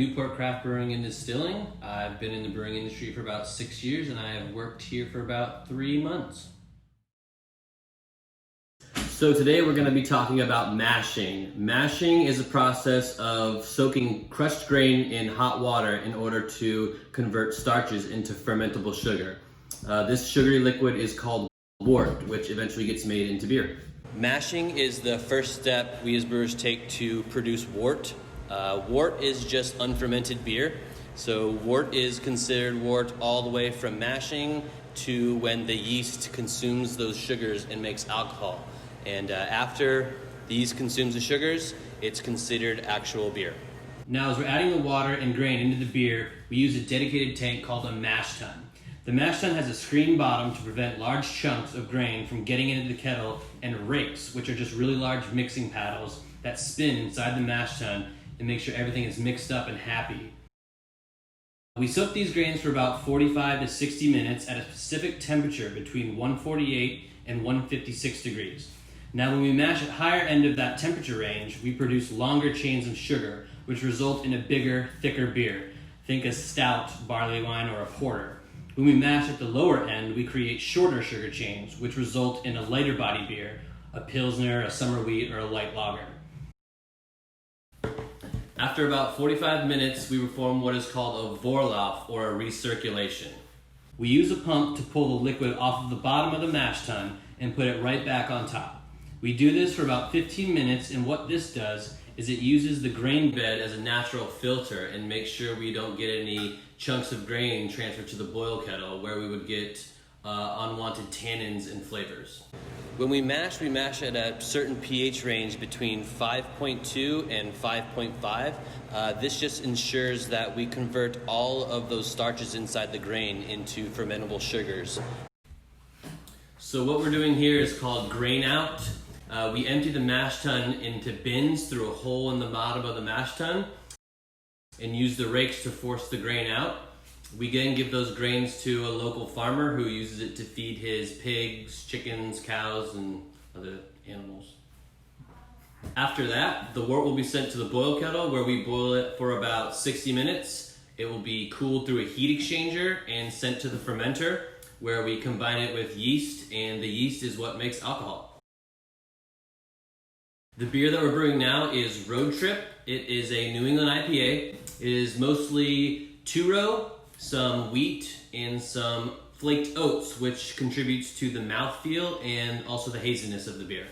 Newport Craft Brewing and Distilling. I've been in the brewing industry for about 6 years and I have worked here for about 3 months. So today we're going to be talking about mashing. Mashing is a process of soaking crushed grain in hot water in order to convert starches into fermentable sugar. This sugary liquid is called wort, which eventually gets made into beer. Mashing is the first step we as brewers take to produce wort. Wort is just unfermented beer. So wort is considered wort all the way from mashing to when the yeast consumes those sugars and makes alcohol. And after the yeast consumes the sugars, it's considered actual beer. Now, as we're adding the water and grain into the beer, we use a dedicated tank called a mash tun. The mash tun has a screen bottom to prevent large chunks of grain from getting into the kettle, and rakes, which are just really large mixing paddles that spin inside the mash tun and make sure everything is mixed up and happy. We soak these grains for about 45 to 60 minutes at a specific temperature between 148 and 156 degrees. Now, when we mash at higher end of that temperature range, we produce longer chains of sugar, which result in a bigger, thicker beer. Think a stout, barley wine, or a porter. When we mash at the lower end, we create shorter sugar chains, which result in a lighter body beer, a pilsner, a summer wheat, or a light lager. After about 45 minutes, we perform what is called a Warlock, or a recirculation. We use a pump to pull the liquid off of the bottom of the mash tun and put it right back on top. We do this for about 15 minutes, and what this does is it uses the grain bed as a natural filter and makes sure we don't get any chunks of grain transferred to the boil kettle where we would get unwanted tannins and flavors. When we mash at a certain pH range between 5.2 and 5.5. This just ensures that we convert all of those starches inside the grain into fermentable sugars. So what we're doing here is called grain out. We empty the mash tun into bins through a hole in the bottom of the mash tun and use the rakes to force the grain out. We then give those grains to a local farmer who uses it to feed his pigs, chickens, cows, and other animals. After that, the wort will be sent to the boil kettle where we boil it for about 60 minutes. It will be cooled through a heat exchanger and sent to the fermenter where we combine it with yeast, and the yeast is what makes alcohol. The beer that we're brewing now is Rhode Trip. It is a New England IPA. It is mostly two-row, some wheat, and some flaked oats, which contributes to the mouthfeel and also the haziness of the beer.